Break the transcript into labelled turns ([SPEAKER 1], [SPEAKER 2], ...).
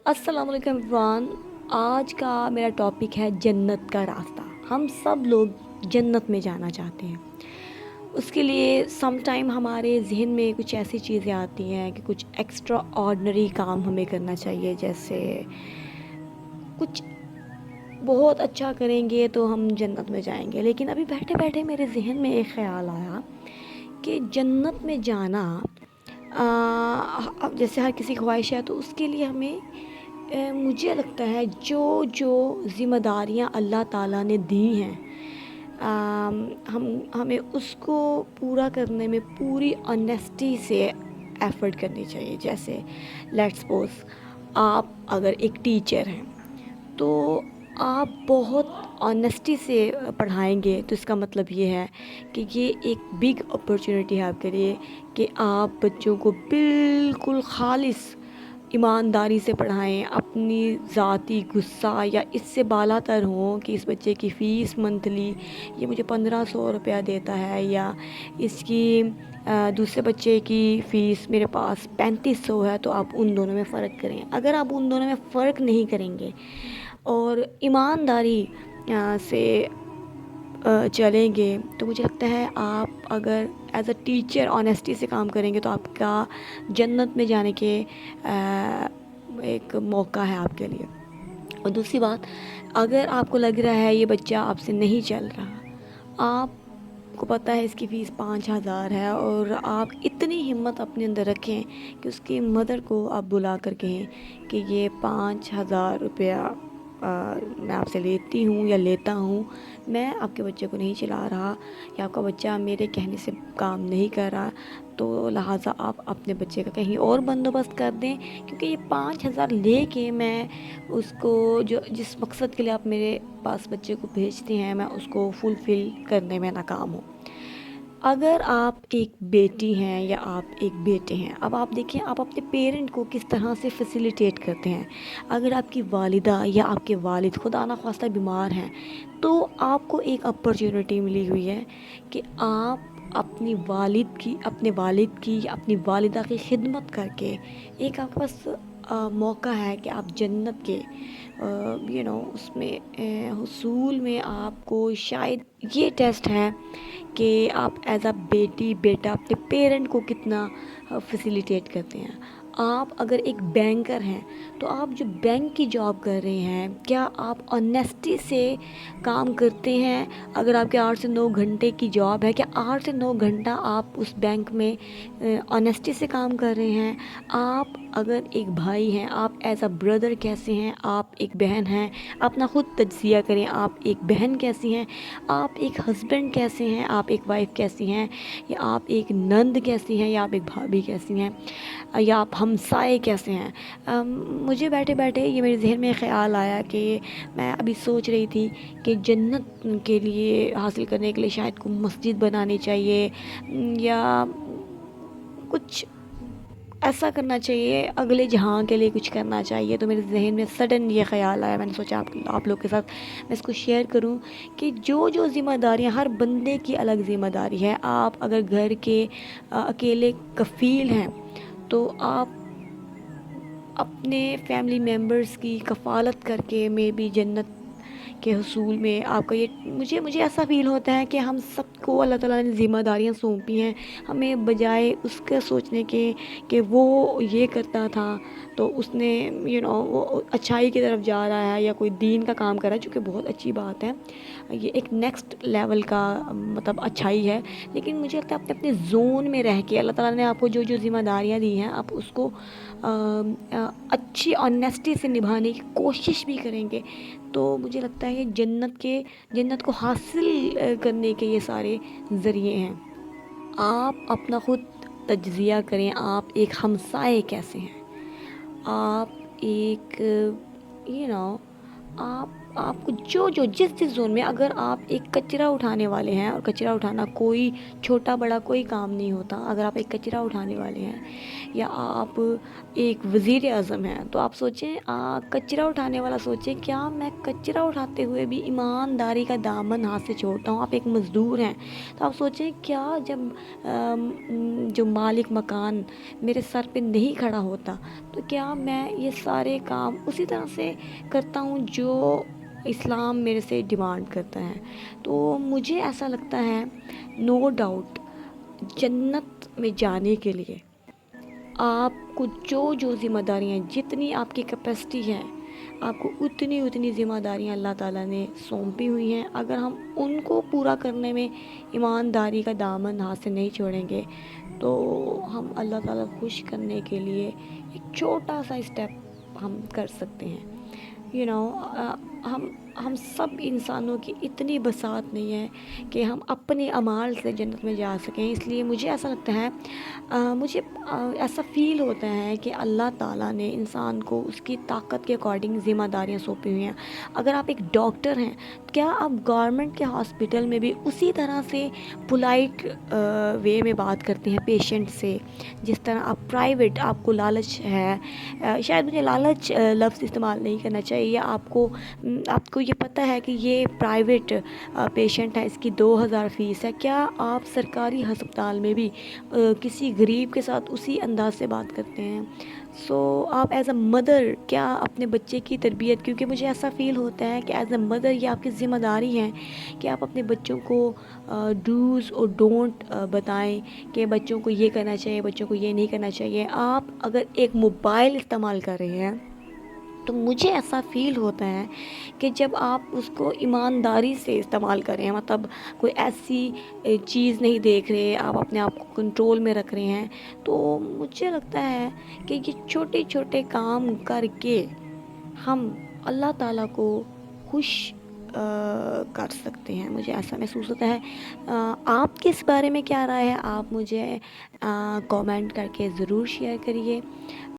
[SPEAKER 1] السلام علیکم ایوریون۔ آج کا میرا ٹاپک ہے جنت کا راستہ۔ ہم سب لوگ جنت میں جانا چاہتے ہیں۔ اس کے لیے سم ٹائم ہمارے ذہن میں کچھ ایسی چیزیں آتی ہیں کہ کچھ ایکسٹرا آرڈنری کام ہمیں کرنا چاہیے، جیسے کچھ بہت اچھا کریں گے تو ہم جنت میں جائیں گے۔ لیکن ابھی بیٹھے بیٹھے میرے ذہن میں ایک خیال آیا کہ جنت میں جانا اب جیسے ہر کسی خواہش ہے، تو اس کے لیے ہمیں مجھے لگتا ہے جو ذمہ داریاں اللہ تعالیٰ نے دی ہیں، ہمیں اس کو پورا کرنے میں پوری آنیسٹی سے ایفرٹ کرنی چاہیے۔ جیسے لیٹس سپوز آپ اگر ایک ٹیچر ہیں تو آپ بہت آنیسٹی سے پڑھائیں گے، تو اس کا مطلب یہ ہے کہ یہ ایک بگ اپرچونٹی ہے آپ کے لیے کہ آپ بچوں کو بالکل خالص ایمانداری سے پڑھائیں، اپنی ذاتی غصہ یا اس سے بالا تر ہوں کہ اس بچے کی فیس منتھلی یہ مجھے 1500 روپیہ دیتا ہے، یا اس کی دوسرے بچے کی فیس میرے پاس 3500 ہے، تو آپ ان دونوں میں فرق کریں۔ اگر آپ ان دونوں میں فرق نہیں کریں گے اور ایمانداری سے چلیں گے، تو مجھے لگتا ہے آپ اگر ایز اے ٹیچر آنیسٹی سے کام کریں گے تو آپ کا جنت میں جانے کے ایک موقع ہے آپ کے لیے۔ اور دوسری بات، اگر آپ کو لگ رہا ہے یہ بچہ آپ سے نہیں چل رہا، آپ کو پتہ ہے اس کی فیس 5000 ہے، اور آپ اتنی ہمت اپنے اندر رکھیں کہ اس کی مدر کو آپ بلا کر کہیں کہ یہ 5000 روپیہ میں آپ سے لیتی ہوں یا لیتا ہوں، میں آپ کے بچے کو نہیں چلا رہا، یا آپ کا بچہ میرے کہنے سے کام نہیں کر رہا، تو لہٰذا آپ اپنے بچے کا کہیں اور بندوبست کر دیں، کیونکہ یہ 5000 لے کے میں اس کو جس مقصد کے لیے آپ میرے پاس بچے کو بھیجتے ہیں، میں اس کو فلفل کرنے میں ناکام ہوں۔ اگر آپ ایک بیٹی ہیں یا آپ ایک بیٹے ہیں، اب آپ دیکھیں آپ اپنے پیرنٹ کو کس طرح سے فیسیلیٹیٹ کرتے ہیں۔ اگر آپ کی والدہ یا آپ کے والد خدا نخواستہ بیمار ہیں، تو آپ کو ایک اپرچونٹی ملی ہوئی ہے کہ آپ اپنے والد کی یا اپنی والدہ کی خدمت کر کے ایک آپ کے پاس موقع ہے کہ آپ جنت کے اس میں حصول میں آپ کو شاید یہ ٹیسٹ ہے کہ آپ ایز اے بیٹا اپنے پیرنٹ کو کتنا فیسیلیٹیٹ کرتے ہیں۔ آپ اگر ایک بینکر ہیں تو آپ جو بینک کی جاب کر رہے ہیں، کیا آپ آنیسٹی سے کام کرتے ہیں؟ اگر آپ کے 8 سے 9 گھنٹے کی جاب ہے، کیا 8 سے 9 گھنٹہ آپ اس بینک میں آنیسٹی سے کام کر رہے ہیں؟ آپ اگر ایک بھائی ہیں، آپ ایز اے بردر کیسے ہیں؟ آپ ایک بہن ہیں، اپنا خود تجزیہ کریں، آپ ایک بہن کیسی ہیں؟ آپ ایک ہسبینڈ کیسے ہیں؟ آپ ایک وائف کیسی ہیں؟ یا آپ ایک نند کیسی ہیں؟ یا آپ ایک بھابھی کیسی ہیں؟ یا آپ ہمسائے کیسے ہیں؟ مجھے بیٹھے بیٹھے یہ میرے ذہن میں خیال آیا کہ میں ابھی سوچ رہی تھی کہ جنت کے لیے حاصل کرنے کے لیے شاید کو مسجد بنانی چاہیے، یا کچھ ایسا کرنا چاہیے، اگلے جہاں کے لیے کچھ کرنا چاہیے۔ تو میرے ذہن میں سڈن یہ خیال آیا، میں نے سوچا آپ لوگ کے ساتھ میں اس کو شیئر کروں کہ جو ذمہ داریاں ہر بندے کی الگ ذمہ داری ہے۔ آپ اگر گھر کے اکیلے کفیل ہیں تو آپ اپنے فیملی ممبرز کی کفالت کر کے میں بھی جنت کے حصول میں آپ کا یہ مجھے ایسا فیل ہوتا ہے کہ ہم سب کو اللہ تعالیٰ نے ذمہ داریاں سونپی ہیں، ہمیں بجائے اس کا سوچنے کے کہ وہ یہ کرتا تھا تو اس نے وہ اچھائی کی طرف جا رہا ہے یا کوئی دین کا کام کر رہا ہے، جو کہ بہت اچھی بات ہے، یہ ایک نیکسٹ لیول کا مطلب اچھائی ہے۔ لیکن مجھے لگتا ہے اپنے زون میں رہ کے اللہ تعالیٰ نے آپ کو جو ذمہ داریاں دی ہیں، آپ اس کو اچھی آنیسٹی سے نبھانے کی کوشش بھی کریں گے، تو مجھے لگتا ہے یہ جنت کو حاصل کرنے کے یہ سارے ذریعے ہیں۔ آپ اپنا خود تجزیہ کریں، آپ ایک ہمسائے کیسے ہیں؟ آپ ایک آپ آپ کو جو جس زون میں، اگر آپ ایک کچرا اٹھانے والے ہیں، اور کچرا اٹھانا کوئی چھوٹا بڑا کوئی کام نہیں ہوتا، اگر آپ ایک کچرا اٹھانے والے ہیں یا آپ ایک وزیر اعظم ہیں، تو آپ سوچیں، کچرا اٹھانے والا سوچیں، کیا میں کچرا اٹھاتے ہوئے بھی ایمانداری کا دامن ہاتھ سے چھوڑتا ہوں؟ آپ ایک مزدور ہیں، تو آپ سوچیں کیا جب جو مالک مکان میرے سر پہ نہیں کھڑا ہوتا، تو کیا میں یہ سارے کام اسی طرح سے کرتا ہوں جو اسلام میرے سے ڈیمانڈ کرتا ہے؟ تو مجھے ایسا لگتا ہے، نو ڈاؤٹ، جنت میں جانے کے لیے آپ کو جو ذمہ داریاں، جتنی آپ کی کیپیسٹی ہے، آپ کو اتنی ذمہ داریاں اللہ تعالیٰ نے سونپی ہوئی ہیں، اگر ہم ان کو پورا کرنے میں ایمانداری کا دامن ہاتھ سے نہیں چھوڑیں گے، تو ہم اللہ تعالیٰ کو خوش کرنے کے لیے ایک چھوٹا سا اسٹیپ ہم کر سکتے ہیں. یو نو ہم ہم سب انسانوں کی اتنی بساط نہیں ہے کہ ہم اپنے اعمال سے جنت میں جا سکیں. اس لیے مجھے ایسا لگتا ہے، مجھے ایسا فیل ہوتا ہے کہ اللہ تعالیٰ نے انسان کو اس کی طاقت کے اکارڈنگ ذمہ داریاں سونپی ہوئی ہیں. اگر آپ ایک ڈاکٹر ہیں، کیا آپ گورنمنٹ کے ہاسپٹل میں بھی اسی طرح سے پولائٹ وے میں بات کرتے ہیں پیشنٹ سے، جس طرح آپ پرائیویٹ، آپ کو لالچ ہے، شاید مجھے لالچ لفظ استعمال نہیں کرنا چاہیے، آپ کو یہ پتہ ہے کہ یہ پرائیویٹ پیشنٹ ہے، اس کی 2000 فیس ہے، کیا آپ سرکاری ہسپتال میں بھی کسی غریب کے ساتھ اسی انداز سے بات کرتے ہیں؟ سو آپ ایز اے مدر کیا اپنے بچے کی تربیت، کیونکہ مجھے ایسا فیل ہوتا ہے کہ ایز اے مدر یہ آپ کی ذمہ داری ہے کہ آپ اپنے بچوں کو ڈوز اور ڈونٹ بتائیں کہ بچوں کو یہ کرنا چاہیے، بچوں کو یہ نہیں کرنا چاہیے. آپ اگر ایک موبائل استعمال کر رہے ہیں، تو مجھے ایسا فیل ہوتا ہے کہ جب آپ اس کو ایمانداری سے استعمال کر رہے ہیں، مطلب کوئی ایسی چیز نہیں دیکھ رہے، آپ اپنے آپ کو کنٹرول میں رکھ رہے ہیں، تو مجھے لگتا ہے کہ یہ چھوٹے چھوٹے کام کر کے ہم اللہ تعالیٰ کو خوش کر سکتے ہیں. مجھے ایسا محسوس ہوتا ہے. آپ کے اس بارے میں کیا رائے ہے؟ آپ مجھے کامنٹ کر کے ضرور شیئر کریے.